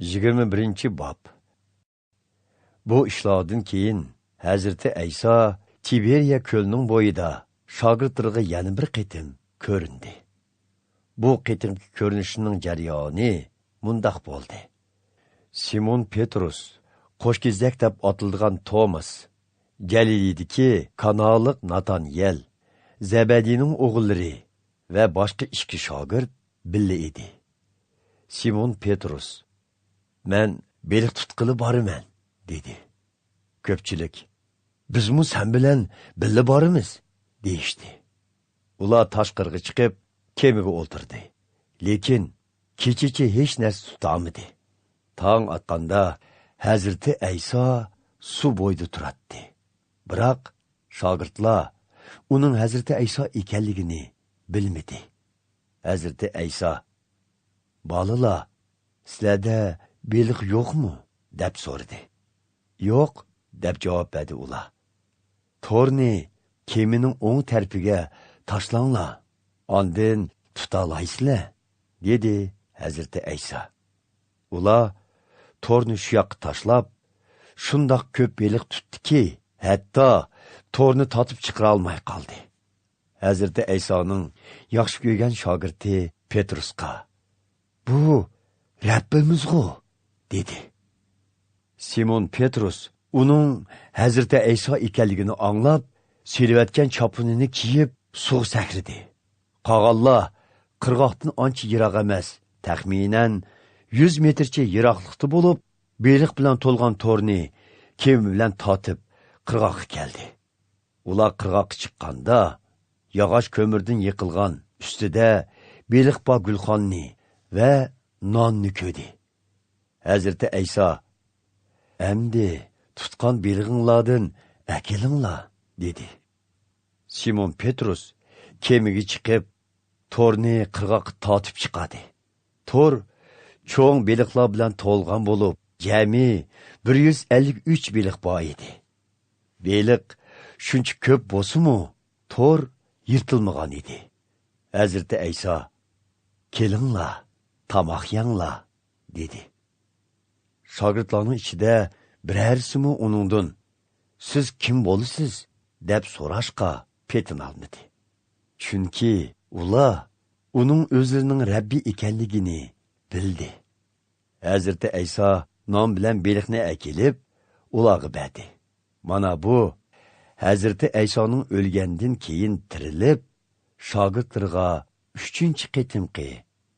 21 bob. Bu ishlardan keyin Hazreti Ayso Tiberiya ko'lining bo'yida shogirdlariga yana bir qitim ko'rindi. Bu qitimki ko'rinishining jarayoni mundaq bo'ldi. Simon Petrus, qo'shkizak deb otilgan Tomas, Galilidagi Kanaliq Natanyel, Zebediyning o'g'illari va boshqa ikki shogird birga edi. Simon Petrus: "Men beliq tutqili boraman" dedi. Ko'pchilik: "Bizmi sen bilan birga boramiz" deyishdi. Ular tashqariga chiqib, kemaga o'tirdi. Lekin kechichi hech narsa tutolmadi. Tong otganda Hazreti Ayso suv bo'yida turadi. Biroq shogirdlar uning Hazreti Ayso ekanligini bilmadi. Hazreti Ayso: "Bolalar, sizlarda beliq yo'qmi?" deb so'radi. "Yo'q" deb javob berdi ular. "To'rni kemining o'ng tarafiga tashlanglar, ondan tutolaysizlar" dedi Hazreti Ayso. Ular to'rni shu yoqqa tashlab, shundoq ko'p beliq tutdiki, hatto to'rni tatib chiqara olmay qoldi. Hazreti Aysoning yaxshi ko'rgan shogirdi Petrusqa: "Bu Rabbimizg'u" dedi. Simon Petrus uning Hazreti Ayso ekanligini anglab, selivatgan chopunini kiyib suv sakridi. Qog'onlar qirg'oqdan ancha yiroq emas, taxminan 100 metrcha yiroqlikda bo'lib, beliq bilan to'lgan to'rni kema bilan tatib qirg'oqqa keldi. Ular qirg'oqqa chiqqanda, yog'och ko'mirdan yiqilgan ustida beliq bor gulxonni va nonni ko'rdi. Hazreti Ayso: "Endi tutgan belig'inglardan akilinglar" dedi. Simon Petrus kemaga chiqib, to'rni qirg'oqqa tatib chiqadi. To'r cho'ng beliqlar bilan to'lgan bo'lib, jami 153 beliq bor edi. Beliq shuncha ko'p bo'lsa-mu, to'r yirtilmagan edi. Hazreti Ayso: "Kelinglar, tomoq yenglar" dedi. Shogirdlarning ichida birarisimu uningdan "Siz kim bo'lasiz?" deb so'rashqa petinolmadi. Chunki ular uning o'zlarining Rabbi ekanligini bildi. Hazreti Ayso non bilan beliqni akilib, ularga berdi. Mana bu Hazreti Aysoning o'lgandan keyin tirilib, shogirdlarga 3-chi qitimqi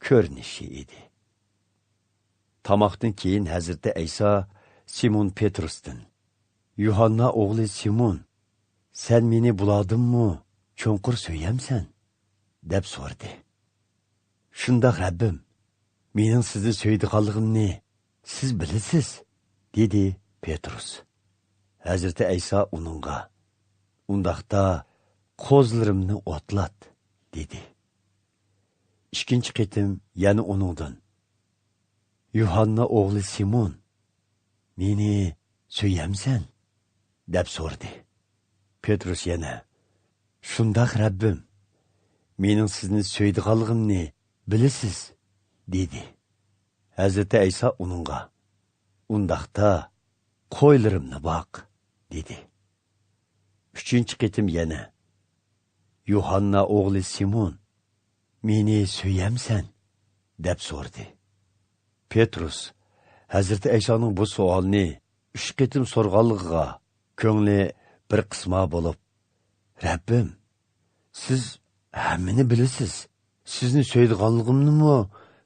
ko'rinishi edi. Tamoqdan keyin Hazreti Ayso Simon Petrusdan: "Yuhanna o'g'li Simon, sen meni buladimmi cho'nqur so'yamsan?" deb so'radi. "Shundoq Rabbim, mening sizni so'ydiganligimni siz bilasiz" dedi Petrus. Hazreti Ayso uningga: "Undaqda qo'zlarimni o'tlat" dedi. Ikkinchi qitim yana uningdan: "Yuhanna o'g'li Simon, meni so'yamsan?" deb so'radi. Petrus yana: "Shundoq Rabbim, mening sizni so'ydiganligimni bilasiz" dedi. Hazreti Ayso uningga: "Undaqda qo'ylarimni boq" dedi. Uchinchi qitim yana: "Yuhanna o'g'li Simon, meni so'yamsan?" deb so'radi. Petrus Hazreti Aysoning bu savolni 3 qitim so'rganligiga ko'ngli bir qisma bo'lib: "Rabbim, siz hammani bilasiz, sizni so'ydiganligimni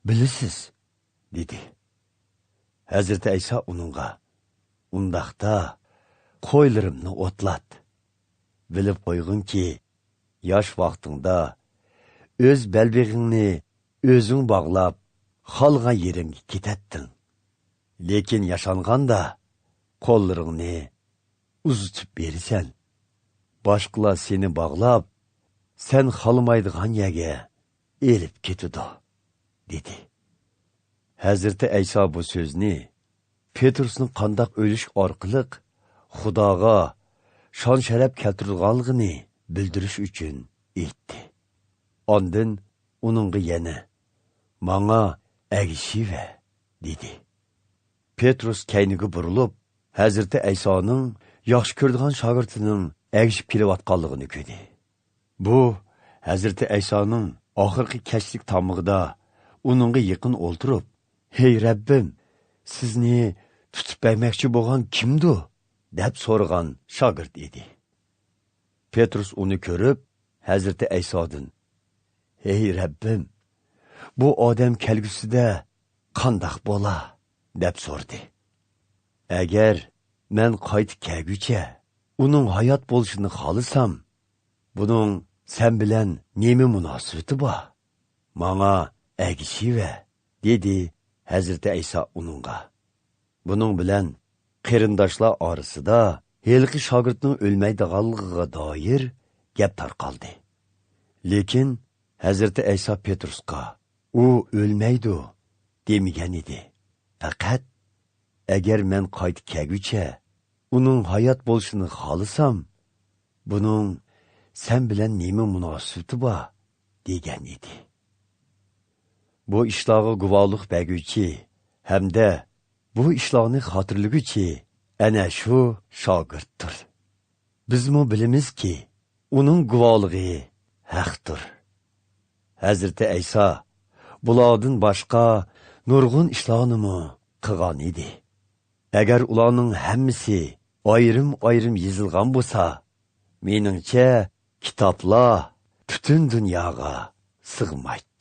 bilasiz" dedi. Hazreti Ayso uningga: "Undaqda qo'ylarimni o'tlat. Bilib qo'yg'inki, yosh vaqtingda o'z belbig'ingni o'zing bog'lab, xolgan yeringga ketatding. Lekin yashanganda qo'llaringni uzitib berisan. Boshqalar seni bog'lab, sen xolmaydigan yerga elib ketidi" dedi. Hazreti Ayso bu so'zni Petrusning qandoq o'lish orqali Xudoga shon sharaf keltirilganligini bildirish uchun aytdi. Ondan uningga yana: "Manga agishiva" dedi. Petrus kayniga burilib, Hazreti Aysoning yaxshi ko'rdigan shogirdining agishib kelayotganligini ko'rdi. Bu Hazreti Aysoning oxirgi kechlik tomig'ida uningga yaqin o'ltirib, "Hey Rabbim, sizni tutib bermoqchi bo'lgan kimdu?" deb so'ragan shogird edi. Petrus uni ko'rib, Hazreti Aysodan, "Hey Rabbim, bu odam kelgusida qandaq bo'la?" deb so'rdi. "Agar men qaytib kelguncha uning hayot bo'lishini xohlasam, buning sen bilan nima munosabati bor? Manga agishiva", dedi Hazreti Ayso uningga. Buning bilan qarindoshlar orasida helqi shogirdning o'lmaydiganligiga doir gap tarqaldi. Lekin Hazreti Ayso Petrusga u o'lmaydi demagan edi. Faqat agar men qaytib kelguncha uning hayot bo'lishini xohlasam, buning sen bilan nima munosabati bor degan edi. Bu ishlarga guvohlik berguvchi hamda bu ishlarni xotirlaguvchi ana shu shogirddir. Bizmi bilamizki, uning guvohligi haqdir. Hazreti Ayso bulardan boshqa nurg'un ishlarni qilgan edi. Agar ularning hammasi ayrim-ayrim yozilgan bo'lsa, meningcha kitoblar butun dunyoga sig'maydi.